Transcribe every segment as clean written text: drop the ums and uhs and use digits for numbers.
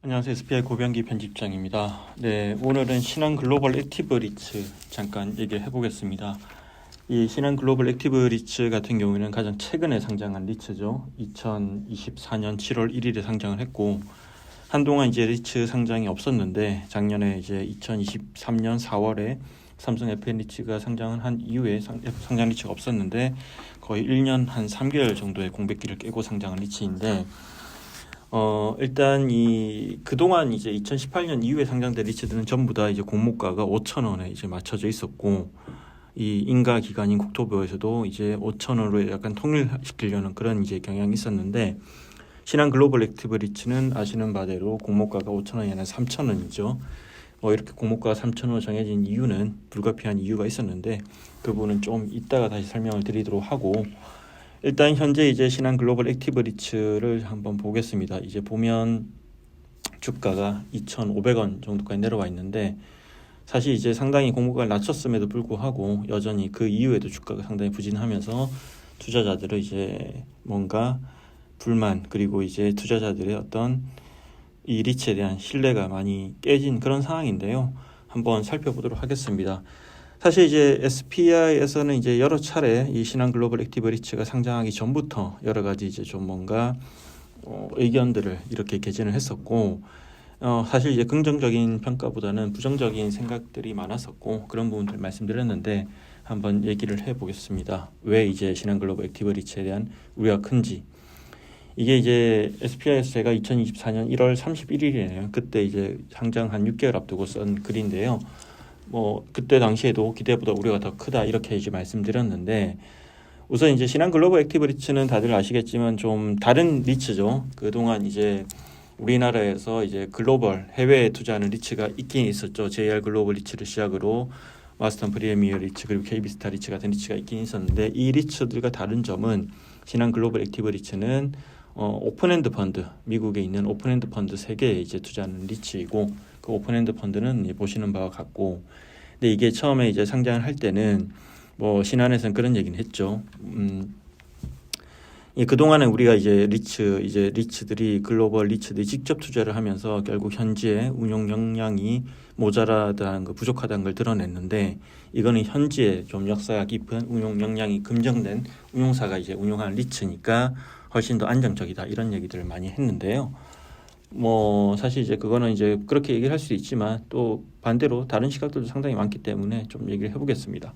안녕하세요. SPI 고병기 편집장입니다. 네, 오늘은 신한 글로벌 액티브 리츠 잠깐 얘기해 보겠습니다. 이 신한 글로벌 액티브 리츠 같은 경우에는 가장 최근에 상장한 리츠죠. 2024년 7월 1일에 상장을 했고, 한동안 이제 리츠 상장이 없었는데 작년에 이제 2023년 4월에 삼성 FN 리츠가 상장을 한 이후에 상장 리츠가 없었는데 거의 1년 한 3개월 정도의 공백기를 깨고 상장한 리츠인데, 일단 그동안 이제 2018년 이후에 상장된 리츠들은 전부 다 이제 공모가가 5,000원에 이제 맞춰져 있었고, 이 인가 기관인 국토부에서도 이제 5,000원으로 약간 통일시키려는 그런 이제 경향이 있었는데, 신한 글로벌 액티브 리츠는 아시는 바대로 공모가가 5,000원이 아니라 3,000원이죠. 이렇게 공모가가 3,000원으로 정해진 이유는 불가피한 이유가 있었는데, 그 부분은 좀 이따가 다시 설명을 드리도록 하고, 일단 현재 이제 신한 글로벌 액티브 리츠를 한번 보겠습니다. 이제 보면 주가가 2,500원 정도까지 내려와 있는데, 사실 이제 상당히 공모가를 낮췄음에도 불구하고 여전히 그 이후에도 주가가 상당히 부진하면서 투자자들의 이제 뭔가 불만, 그리고 이제 투자자들의 어떤 이 리츠에 대한 신뢰가 많이 깨진 그런 상황인데요. 한번 살펴보도록 하겠습니다. 사실 이제 SPI에서는 이제 여러 차례 이 신한 글로벌 액티브 리츠가 상장하기 전부터 여러 가지 이제 좀 뭔가 의견들을 이렇게 개진을 했었고, 사실 이제 긍정적인 평가보다는 부정적인 생각들이 많았었고, 그런 부분들 말씀드렸는데 한번 얘기를 해보겠습니다. 왜 이제 신한 글로벌 액티브 리츠에 대한 우려가 큰지. 이게 이제 SPI에서 제가 2024년 1월 31일이네요. 그때 이제 상장 한 6개월 앞두고 쓴 글인데요. 그때 당시에도 기대보다 우려가 더 크다 이렇게 이제 말씀드렸는데, 우선 이제 신한 글로벌 액티브 리츠는 다들 아시겠지만 좀 다른 리츠죠. 그동안 이제 우리나라에서 이제 글로벌 해외에 투자하는 리츠가 있긴 있었죠. JR 글로벌 리츠를 시작으로 마스턴 프리미어 리츠, 그리고 KB스타 리츠 같은 리츠가 있긴 있었는데, 이 리츠들과 다른 점은 신한 글로벌 액티브 리츠는 오픈엔드 펀드, 미국에 있는 오픈엔드 펀드 3개에 이제 투자하는 리츠이고, 그 오픈엔드 펀드는 보시는 바와 같고, 근데 이게 처음에 이제 상장을 할 때는 신한에서는 그런 얘기는 했죠. 그동안에 우리가 이제 리츠들이 글로벌 리츠들이 직접 투자를 하면서 결국 현지의 운용 역량이 모자라다는 거, 부족하다는 걸 드러냈는데, 이거는 현지에 좀 역사가 깊은 운용 역량이 검증된 운용사가 이제 운용하는 리츠니까 훨씬 더 안정적이다 이런 얘기들을 많이 했는데요. 사실 이제 그거는 이제 그렇게 얘기를 할 수 있지만 또 반대로 다른 시각들도 상당히 많기 때문에 좀 얘기를 해보겠습니다.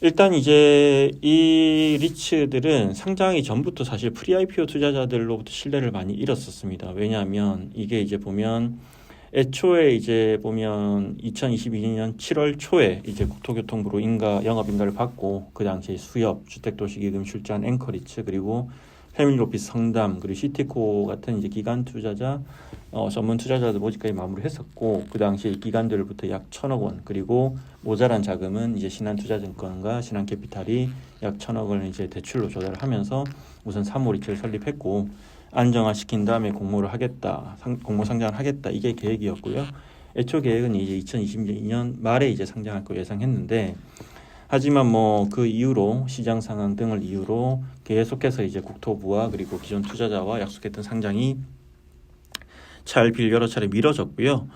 일단 이제 이 리츠들은 상장이 전부터 사실 프리-IPO 투자자들로부터 신뢰를 많이 잃었었습니다. 왜냐하면 이게 이제 보면 애초에 이제 보면 2022년 7월 초에 이제 국토교통부로 영업인가를 받고, 그 당시에 수협, 주택도시기금 출자한 앵커리츠, 그리고 패밀리오피스 성담, 그리고 시티코 같은 이제 기관 투자자, 전문 투자자들 모집까지 마무리했었고, 그 당시에 기관들부터 약 1,000억 원, 그리고 모자란 자금은 이제 신한투자증권과 신한캐피탈이 약 1,000억 원을 이제 대출로 조달을 하면서 우선 3호 리츠를 설립했고, 안정화시킨 다음에 공모 상장을 하겠다, 이게 계획이었고요. 애초 계획은 이제 2022년 말에 이제 상장할 거 예상했는데, 하지만 그 이후로 시장 상황 등을 이유로 계속해서 이제 국토부와 그리고 기존 투자자와 약속했던 상장이 여러 차례 미뤄졌고요.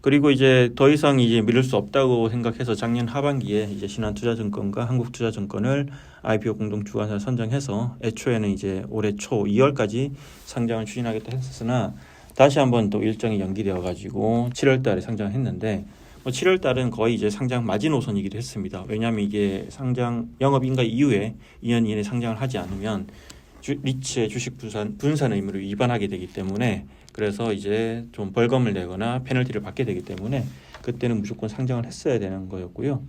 그리고 이제 더 이상 이제 미룰 수 없다고 생각해서 작년 하반기에 이제 신한투자증권과 한국투자증권을 IPO 공동주관사를 선정해서 애초에는 이제 올해 초 2월까지 상장을 추진하겠다 했었으나, 다시 한번 또 일정이 연기되어 가지고 7월 달에 상장했는데, 7월 달은 거의 이제 상장 마지노선이기도 했습니다. 왜냐하면 이게 상장 영업인가 이후에 2년 이내에 상장을 하지 않으면 리츠의 주식 분산 의무를 위반하게 되기 때문에, 그래서 이제 좀 벌금을 내거나 페널티를 받게 되기 때문에 그때는 무조건 상장을 했어야 되는 거였고요.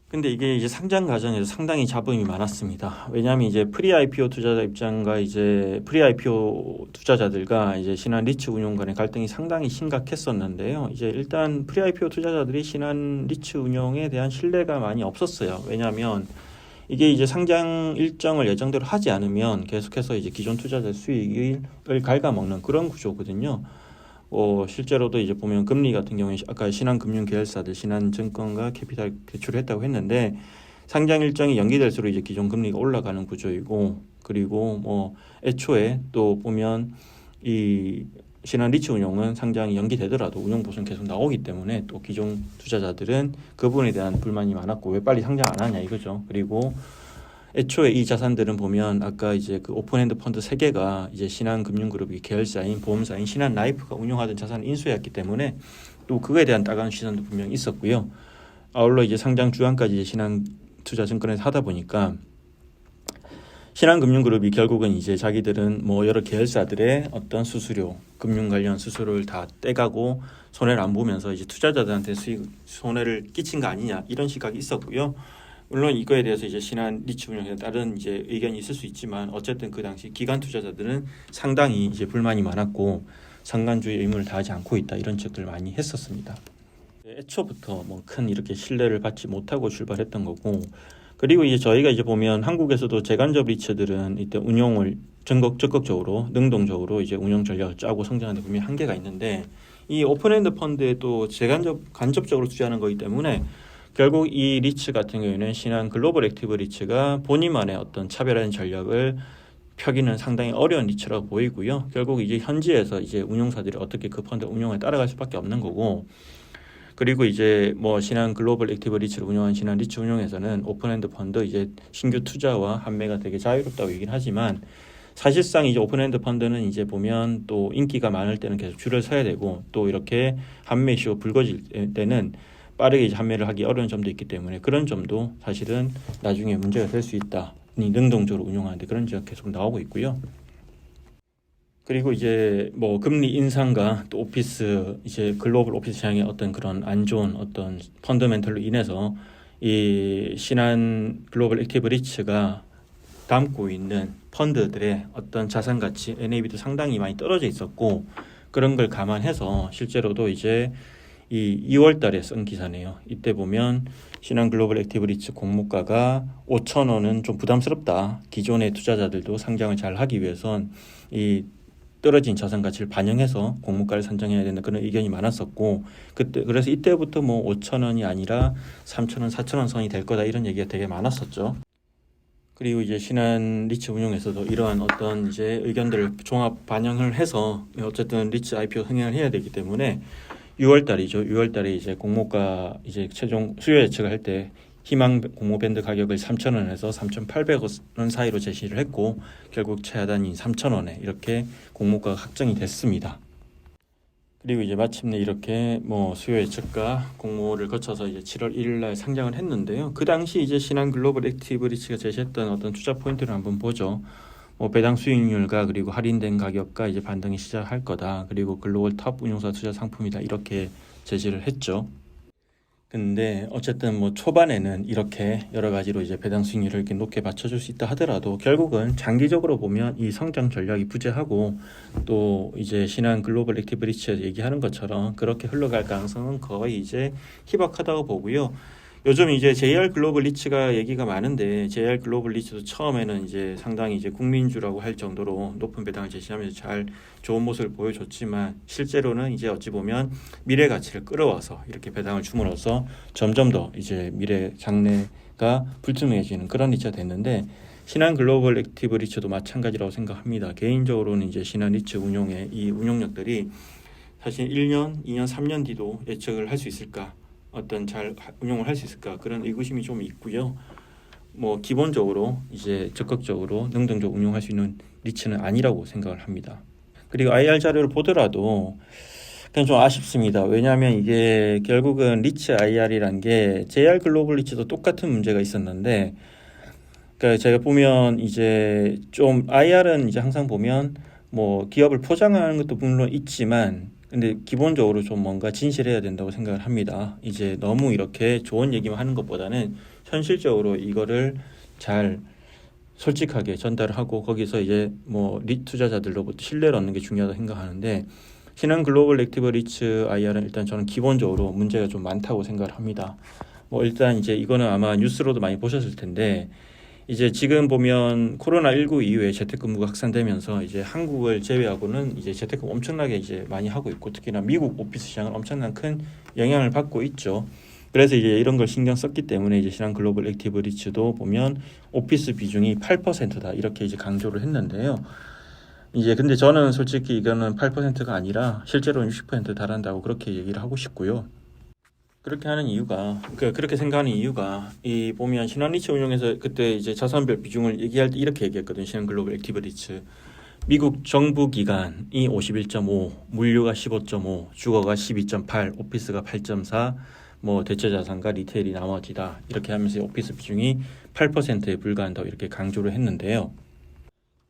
근데 이게 이제 상장 과정에서 상당히 잡음이 많았습니다. 왜냐하면 이제 프리-IPO 투자자 입장과 이제 프리-IPO 투자자들과 이제 신한 리츠 운용 간의 갈등이 상당히 심각했었는데요. 이제 일단 프리-IPO 투자자들이 신한 리츠 운용에 대한 신뢰가 많이 없었어요. 왜냐하면 이게 이제 상장 일정을 예정대로 하지 않으면 계속해서 이제 기존 투자자 수익을 갉아먹는 그런 구조거든요. 실제로도 이제 보면 금리 같은 경우에 아까 신한금융계열사들, 신한증권과 캐피탈 대출을 했다고 했는데, 상장 일정이 연기될수록 이제 기존 금리가 올라가는 구조이고, 그리고 애초에 또 보면 이 신한 리츠 운용은 상장이 연기되더라도 운용 보수는 계속 나오기 때문에 또 기존 투자자들은 그 부분에 대한 불만이 많았고 왜 빨리 상장 안 하냐 이거죠. 그리고 애초에 이 자산들은 보면 아까 이제 그 오픈핸드 펀드 3개가 이제 신한금융그룹이 계열사인 보험사인 신한라이프가 운용하던 자산을 인수했기 때문에 또 그거에 대한 따가운 시선도 분명히 있었고요. 아울러 이제 상장 주안까지 신한투자증권에서 하다 보니까 신한금융그룹이 결국은 이제 자기들은 뭐 여러 계열사들의 어떤 수수료, 금융 관련 수수료를 다 떼가고 손해를 안 보면서 이제 투자자들한테 손해를 끼친 거 아니냐 이런 시각이 있었고요. 물론 이거에 대해서 이제 신한 리츠 운영에 다른 이제 의견이 있을 수 있지만 어쨌든 그 당시 기관 투자자들은 상당히 이제 불만이 많았고 상관주의 의무를 다하지 않고 있다 이런 지적들을 많이 했었습니다. 애초부터 뭐 큰 이렇게 신뢰를 받지 못하고 출발했던 거고 그리고 이제 저희가 이제 보면 한국에서도 재간접 리츠들은 이때 운용을 적극적으로 능동적으로 이제 운영 전략을 짜고 성장하는 데 분명히 한계가 있는데 이 오픈핸드 펀드에 또 간접적으로 투자하는 거기 때문에 결국 이 리츠 같은 경우에는 신한 글로벌 액티브 리츠가 본인만의 어떤 차별화된 전략을 펴기는 상당히 어려운 리츠라고 보이고요. 결국 이제 현지에서 이제 운용사들이 어떻게 그 펀드 운용에 따라갈 수밖에 없는 거고 그리고 이제 뭐 신한 글로벌 액티브 리츠를 운영한 신한 리츠 운용에서는 오픈핸드 펀드 이제 신규 투자와 판매가 되게 자유롭다고 얘기는 하지만 사실상 이제 오픈핸드 펀드는 이제 보면 또 인기가 많을 때는 계속 줄을 서야 되고 또 이렇게 판매 이슈가 불거질 때는 빠르게 이제 판매를 하기 어려운 점도 있기 때문에 그런 점도 사실은 나중에 문제가 될 수 있다. 능동적으로 운용하는데 그런 지가 계속 나오고 있고요. 그리고 이제 뭐 금리 인상과 또 오피스 이제 글로벌 오피스 시장의 어떤 그런 안 좋은 어떤 펀더멘털로 인해서 이 신한 글로벌 액티브 리츠가 담고 있는 펀드들의 어떤 자산 가치 NAV도 상당히 많이 떨어져 있었고 그런 걸 감안해서 실제로도 이제 이 2월 달에 쓴 기사네요. 이때 보면 신한 글로벌 액티브 리츠 공모가가 5,000원은 좀 부담스럽다. 기존의 투자자들도 상장을 잘 하기 위해선 이 떨어진 자산 가치를 반영해서 공모가를 산정해야 된다 그런 의견이 많았었고 그래서 이때부터 뭐 5,000원이 아니라 3,000원, 4,000원 선이 될 거다 이런 얘기가 되게 많았었죠. 그리고 이제 신한 리츠 운용에서도 이러한 어떤 이제 의견들을 종합 반영을 해서 어쨌든 리츠 IPO 흥행을 해야 되기 때문에 6월 달이죠. 6월 달에 이제 공모가 이제 최종 수요 예측을 할 때 희망 공모 밴드 가격을 3,000원에서 3,800원 사이로 제시를 했고 결국 최하단인 3,000원에 이렇게 공모가가 확정이 됐습니다. 그리고 이제 마침내 이렇게 뭐 수요 예측과 공모를 거쳐서 이제 7월 1일 날 상장을 했는데요. 그 당시 이제 신한 글로벌 액티브 리츠가 제시했던 어떤 투자 포인트를 한번 보죠. 뭐 배당 수익률과 그리고 할인된 가격과 이제 반등이 시작할 거다. 그리고 글로벌 탑 운용사 투자 상품이다. 이렇게 제시를 했죠. 근데 어쨌든 뭐 초반에는 이렇게 여러 가지로 이제 배당 수익률을 이렇게 높게 받쳐줄 수 있다 하더라도 결국은 장기적으로 보면 이 성장 전략이 부재하고 또 이제 신한 글로벌 액티브 리츠에서 얘기하는 것처럼 그렇게 흘러갈 가능성은 거의 이제 희박하다고 보고요. 요즘 이제 JR 글로벌 리츠가 얘기가 많은데 JR 글로벌 리츠도 처음에는 이제 상당히 이제 국민주라고 할 정도로 높은 배당을 제시하면서 잘 좋은 모습을 보여줬지만 실제로는 이제 어찌 보면 미래 가치를 끌어와서 이렇게 배당을 줌으로써 점점 더 이제 미래 장래가 불투명해지는 그런 리츠가 됐는데 신한 글로벌 액티브 리츠도 마찬가지라고 생각합니다. 개인적으로는 이제 신한 리츠 운용의 이 운용력들이 사실 1년, 2년, 3년 뒤도 예측을 할 수 있을까? 어떤 잘 운용을 할 수 있을까 그런 의구심이 좀 있고요. 뭐 기본적으로 이제 적극적으로 능동적으로 운용할 수 있는 리츠는 아니라고 생각을 합니다. 그리고 IR 자료를 보더라도 그냥 좀 아쉽습니다. 왜냐하면 이게 결국은 리츠 IR이란 게 JR 글로벌 리츠도 똑같은 문제가 있었는데 그러니까 제가 보면 이제 좀 IR은 이제 항상 보면 뭐 기업을 포장하는 것도 물론 있지만 근데 기본적으로 좀 뭔가 진실해야 된다고 생각을 합니다. 이제 너무 이렇게 좋은 얘기만 하는 것보다는 현실적으로 이거를 잘 솔직하게 전달을 하고 거기서 이제 뭐 투자자들로부터 신뢰를 얻는 게 중요하다고 생각하는데 신한 글로벌 액티브 리츠 IR은 일단 저는 기본적으로 문제가 좀 많다고 생각을 합니다. 뭐 일단 이제 이거는 아마 뉴스로도 많이 보셨을 텐데 이제 지금 보면 코로나19 이후에 재택근무가 확산되면서 이제 한국을 제외하고는 이제 재택근무 엄청나게 이제 많이 하고 있고 특히나 미국 오피스 시장은 엄청난 큰 영향을 받고 있죠. 그래서 이제 이런 걸 신경 썼기 때문에 이제 신한 글로벌 액티브 리츠도 보면 오피스 비중이 8%다 이렇게 이제 강조를 했는데요. 이제 근데 저는 솔직히 이거는 8%가 아니라 실제로는 60% 달한다고 그렇게 얘기를 하고 싶고요. 그렇게 하는 이유가 그렇게 생각하는 이유가 이 보면 신한리츠 운용에서 그때 이제 자산별 비중을 얘기할 때 이렇게 얘기했거든. 신한 글로벌 액티브 리츠 미국 정부 기관이 51.5, 물류가 15.5, 주거가 12.8, 오피스가 8.4, 뭐 대체 자산과 리테일이 나머지다 이렇게 하면서 오피스 비중이 8%에 불과한다고 이렇게 강조를 했는데요.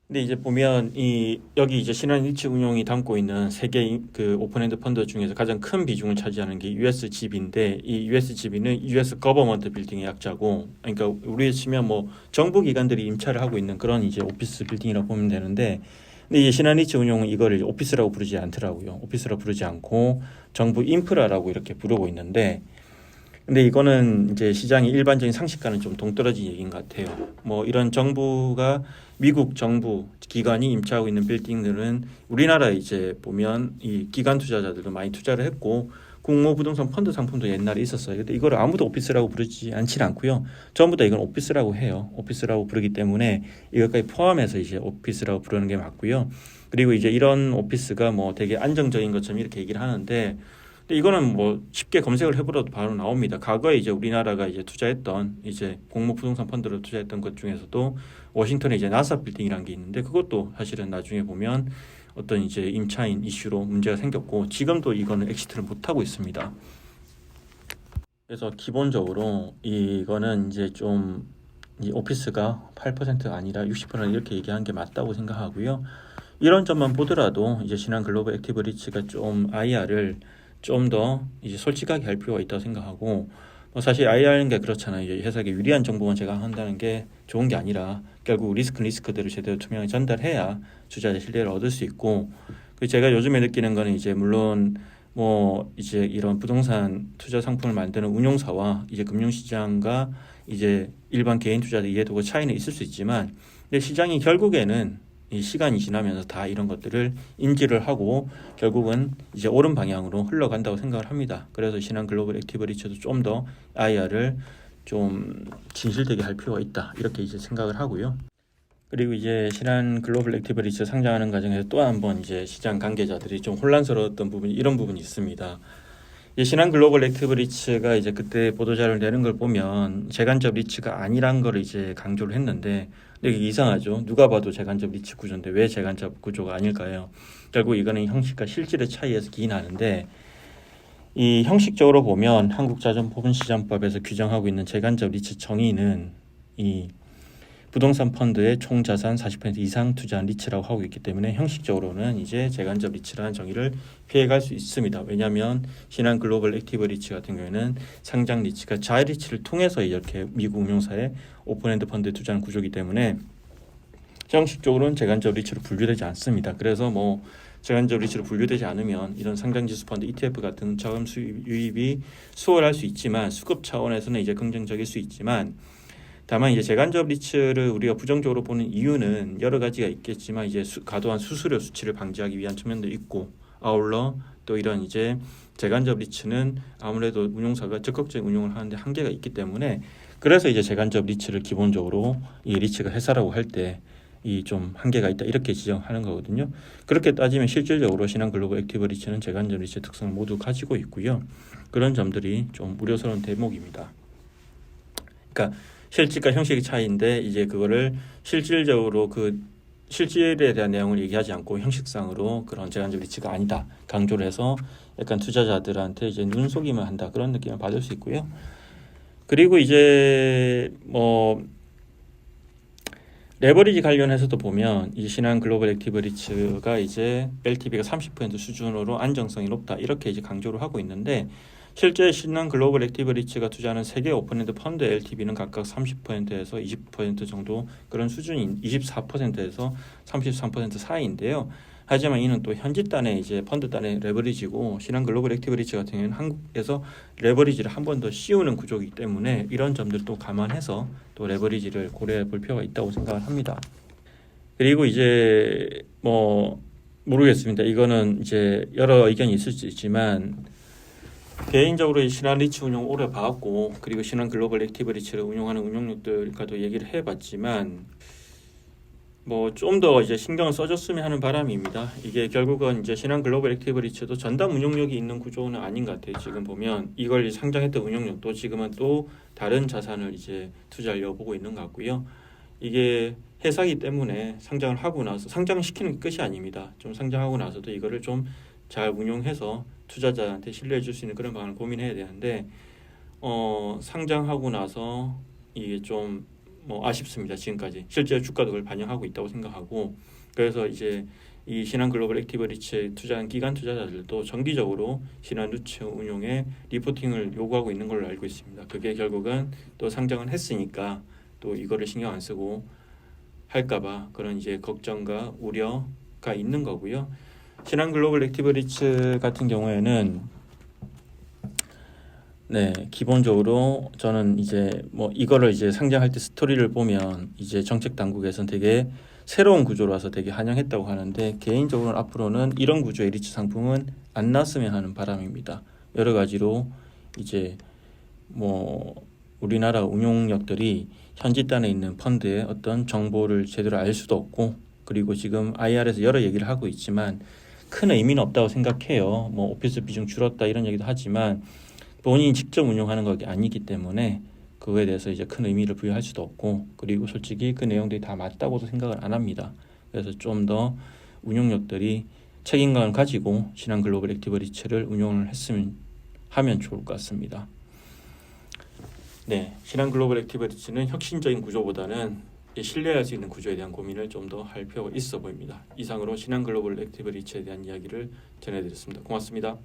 근데 이제 보면 이 여기 이제 신한리츠 운용이 담고 있는 세계 그 오픈엔드 펀드 중에서 가장 큰 비중을 차지하는 게 USGB인데 이 USGB는 US 거버먼트 빌딩의 약자고, 그러니까 우리에 치면 뭐 정부 기관들이 임차를 하고 있는 그런 이제 오피스 빌딩이라고 보면 되는데, 근데 이 신한리츠 운용은 이거를 오피스라고 부르지 않더라고요. 오피스라고 부르지 않고 정부 인프라라고 이렇게 부르고 있는데, 근데 이거는 이제 시장의 일반적인 상식과는 좀 동떨어진 얘기인 것 같아요. 뭐 이런 정부가 미국 정부 기관이 임차하고 있는 빌딩들은 우리나라 이제 보면 이 기관 투자자들도 많이 투자를 했고 공모 부동산 펀드 상품도 옛날에 있었어요. 근데 이걸 아무도 오피스라고 부르지 않지는 않고요. 전부 다 이건 오피스라고 해요. 오피스라고 부르기 때문에 이것까지 포함해서 이제 오피스라고 부르는 게 맞고요. 그리고 이제 이런 오피스가 뭐 되게 안정적인 것처럼 이렇게 얘기를 하는데, 근데 이거는 뭐 쉽게 검색을 해보려도 바로 나옵니다. 과거에 이제 우리나라가 이제 투자했던 이제 공모 부동산 펀드로 투자했던 것 중에서도 워싱턴에 이제 나사 빌딩이라는 게 있는데 그것도 사실은 나중에 보면 어떤 이제 임차인 이슈로 문제가 생겼고 지금도 이거는 엑시트를 못 하고 있습니다. 그래서 기본적으로 이거는 이제 좀 이 오피스가 8%가 아니라 60% 이렇게 얘기한 게 맞다고 생각하고요. 이런 점만 보더라도 이제 신한 글로벌 액티브 리츠가 좀 IR을 좀 더 이제 솔직하게 할 필요가 있다고 생각하고, 뭐 사실 IR인 게 그렇잖아요. 이제 회사에 유리한 정보만 제공한다는 게 좋은 게 아니라 결국 리스크대로 제대로 투명하게 전달해야 투자자 신뢰를 얻을 수 있고, 그 제가 요즘에 느끼는 거는 이제 물론 뭐 이제 이런 부동산 투자 상품을 만드는 운용사와 이제 금융시장과 이제 일반 개인 투자자 이해도가 차이는 있을 수 있지만, 근데 시장이 결국에는 이 시간이 지나면서 다 이런 것들을 인지를 하고 결국은 이제 옳은 방향으로 흘러간다고 생각을 합니다. 그래서 신한 글로벌 액티브 리츠도 좀 더 IR을 좀 진실되게 할 필요가 있다 이렇게 이제 생각을 하고요. 그리고 이제 신한 글로벌 액티브 리츠 상장하는 과정에서 또 한 번 이제 시장 관계자들이 좀 혼란스러웠던 부분이 이런 부분이 있습니다. 신한 글로벌 액티브 리츠가 이제 그때 보도자료를 내는 걸 보면 재간접 리츠가 아니란 걸 이제 강조를 했는데, 근데 이게 이상하죠. 누가 봐도 재간접 리츠 구조인데 왜 재간접 구조가 아닐까요? 결국 이거는 형식과 실질의 차이에서 기인하는데, 이 형식적으로 보면 한국자본시장법에서 규정하고 있는 재간접 리츠 정의는 이 부동산 펀드의 총 자산 40% 이상 투자한 리츠라고 하고 있기 때문에 형식적으로는 이제 재간접 리츠라는 정의를 피해갈 수 있습니다. 왜냐하면 신한 글로벌 액티브 리츠 같은 경우에는 상장 리츠가 자해 리츠를 통해서 이렇게 미국 운용사의 오픈엔드 펀드에 투자하는 구조이기 때문에 형식적으로는 재간접 리츠로 분류되지 않습니다. 그래서 뭐 재간접 리츠로 분류되지 않으면 이런 상장지수 펀드 ETF 같은 자금 수입 유입이 수월할 수 있지만 수급 차원에서는 이제 긍정적일 수 있지만, 다만 이제 재간접 리츠를 우리가 부정적으로 보는 이유는 여러 가지가 있겠지만 이제 과도한 수수료 수치를 방지하기 위한 측면도 있고, 아울러 또 이런 이제 재간접 리츠는 아무래도 운용사가 적극적인 운용을 하는데 한계가 있기 때문에, 그래서 이제 재간접 리츠를 기본적으로 이 리츠가 회사라고 할 때 이 좀 한계가 있다 이렇게 지적하는 거거든요. 그렇게 따지면 실질적으로 신한 글로벌 액티브 리츠는 재간접 리츠 특성을 모두 가지고 있고요. 그런 점들이 좀 우려스러운 대목입니다. 그러니까 실질과 형식의 차이인데 이제 그거를 실질적으로 그 실질에 대한 내용을 얘기하지 않고 형식상으로 그런 재간접 리츠가 아니다 강조를 해서 약간 투자자들한테 이제 눈속임을 한다 그런 느낌을 받을 수 있고요. 그리고 이제 뭐 레버리지 관련해서도 보면 이 신한 글로벌 액티브 리츠가 이제 LTV가 30% 수준으로 안정성이 높다 이렇게 이제 강조를 하고 있는데, 실제 신한 글로벌 액티브 리츠가 투자하는 세계 오픈엔드 펀드 LTV는 각각 30%에서 20% 정도 그런 수준인 24%에서 33% 사이인데요. 하지만 이는 또 현지단의 이제 펀드단의 레버리지고, 신한 글로벌 액티브 리츠 같은 경우는 한국에서 레버리지를 한 번 더 씌우는 구조이기 때문에 이런 점들도 감안해서 또 레버리지를 고려해 볼 필요가 있다고 생각을 합니다. 그리고 이제 뭐 모르겠습니다. 이거는 이제 여러 의견이 있을 수 있지만 개인적으로 신한 리츠 운용 오래 봐왔고, 그리고 신한 글로벌 액티브 리츠를 운용하는 운용력들과도 얘기를 해봤지만, 뭐 좀 더 이제 신경을 써줬으면 하는 바람입니다. 이게 결국은 이제 신한 글로벌 액티브 리츠도 전담 운용력이 있는 구조는 아닌 것 같아요. 지금 보면 이걸 상장했던 운용력도 지금은 또 다른 자산을 이제 투자하려고 보고 있는 것 같고요. 이게 회사이기 때문에 상장을 하고 나서 상장시키는 게 끝이 아닙니다. 좀 상장하고 나서도 이거를 좀 잘 운용해서 투자자한테 신뢰해 줄 수 있는 그런 방안을 고민해야 되는데 상장하고 나서 이게 좀 뭐 아쉽습니다. 지금까지 실제 주가도 그걸 반영하고 있다고 생각하고 그래서 이제 이 신한 글로벌 액티브 리츠에 투자한 기관 투자자들도 정기적으로 신한 리츠 운용에 리포팅을 요구하고 있는 걸로 알고 있습니다. 그게 결국은 또 상장을 했으니까 또 이거를 신경 안 쓰고 할까봐 그런 이제 걱정과 우려가 있는 거고요. 신한 글로벌 액티브 리츠 같은 경우에는 네, 기본적으로 저는 이제 뭐 이거를 이제 상장할 때 스토리를 보면 이제 정책 당국에서는 되게 새로운 구조라서 되게 환영했다고 하는데 개인적으로는 앞으로는 이런 구조의 리츠 상품은 안 나왔으면 하는 바람입니다. 여러 가지로 이제 뭐 우리나라 운용력들이 현지단에 있는 펀드의 어떤 정보를 제대로 알 수도 없고 그리고 지금 IR에서 여러 얘기를 하고 있지만 큰 의미는 없다고 생각해요. 뭐 오피스 비중 줄었다 이런 얘기도 하지만 본인이 직접 운용하는 것이 아니기 때문에 그거에 대해서 이제 큰 의미를 부여할 수도 없고 그리고 솔직히 그 내용들이 다 맞다고도 생각을 안 합니다. 그래서 좀 더 운용력들이 책임감을 가지고 신한 글로벌 액티브 리츠를 운용을 하면 좋을 것 같습니다. 네, 신한 글로벌 액티브 리츠는 혁신적인 구조보다는 신뢰할 수 있는 구조에 대한 고민을 좀 더 할 필요가 있어 보입니다. 이상으로 신한 글로벌 액티브 리츠에 대한 이야기를 전해드렸습니다. 고맙습니다.